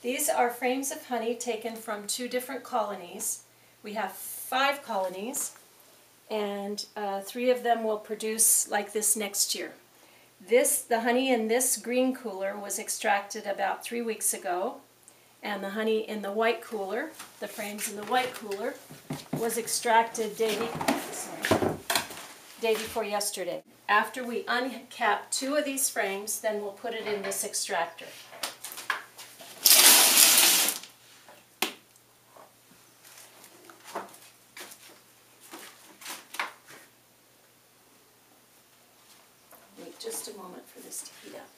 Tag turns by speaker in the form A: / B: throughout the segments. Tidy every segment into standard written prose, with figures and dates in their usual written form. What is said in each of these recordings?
A: These are frames of honey taken from 2 different colonies. We have 5 colonies, and 3 of them will produce like this next year. The honey in this green cooler was extracted about 3 weeks ago, and the honey in the white cooler, the frames in the white cooler, was extracted day before yesterday. After we uncap 2 of these frames, then we'll put it in this extractor. Wait just a moment for this to heat up.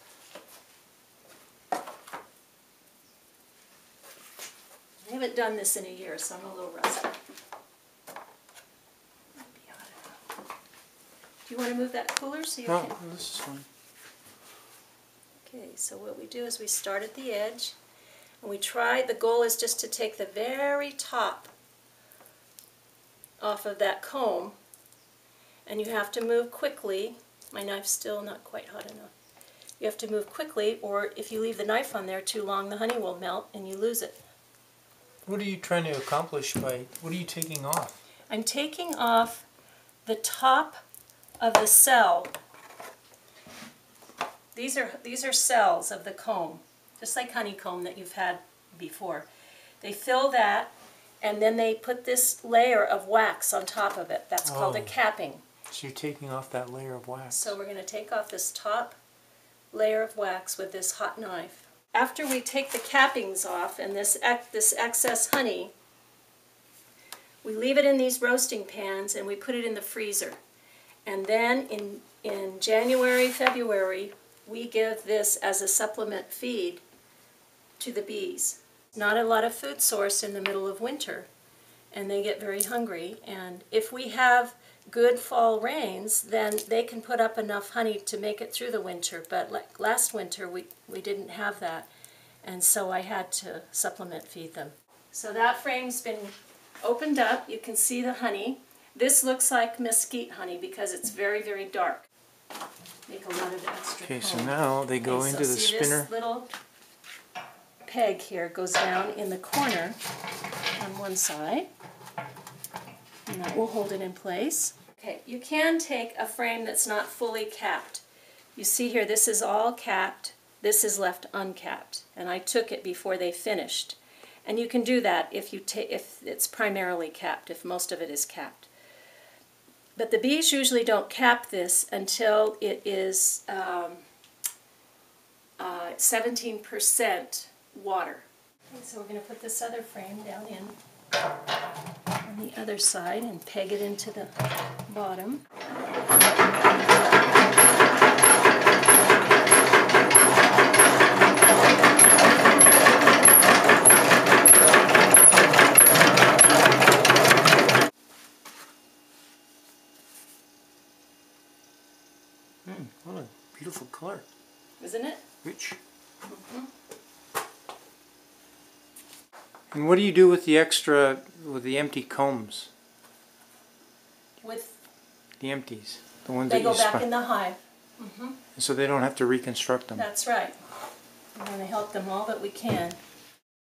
A: I haven't done this in a year, so I'm a little rusty. Do you want to move that cooler so you can?
B: No, this is fine.
A: Okay, so what we do is we start at the edge, and we try, the goal is just to take the very top off of that comb, and you have to move quickly. My knife's still not quite hot enough. You have to move quickly, or if you leave the knife on there too long, the honey will melt and you lose it.
B: What are you trying to accomplish by, what are you taking off?
A: I'm taking off the top of the cell. These are cells of the comb, just like honeycomb that you've had before. They fill that, and then they put this layer of wax on top of it. That's called a capping.
B: So you're taking off that layer of wax.
A: So we're going to take off this top layer of wax with this hot knife. After we take the cappings off and this excess honey, we leave it in these roasting pans and we put it in the freezer. And then in January, February, we give this as a supplement feed to the bees. Not a lot of food source in the middle of winter, and they get very hungry. And if we have good fall rains, then they can put up enough honey to make it through the winter. But like last winter, we didn't have that, and so I had to supplement feed them. So that frame's been opened up. You can see the honey. This looks like mesquite honey because it's very, very dark. Make a lot of extra
B: Okay,
A: comb.
B: so now they go into the spinner.
A: This little peg here goes down in the corner on one side, and that will hold it in place. Okay, you can take a frame that's not fully capped. You see here, this is all capped, this is left uncapped, and I took it before they finished. And you can do that if it's primarily capped, if most of it is capped. But the bees usually don't cap this until it is 17% water. Okay, so we're going to put this other frame down in on the other side and peg it into the bottom.
B: What a beautiful color.
A: Isn't it?
B: Rich.
A: Mm-hmm.
B: And what do you do with the empty combs?
A: With
B: the empties, the ones
A: they
B: that
A: go back in the hive. Mm-hmm.
B: So they don't have to reconstruct them.
A: That's right. We're going to help them all that we can.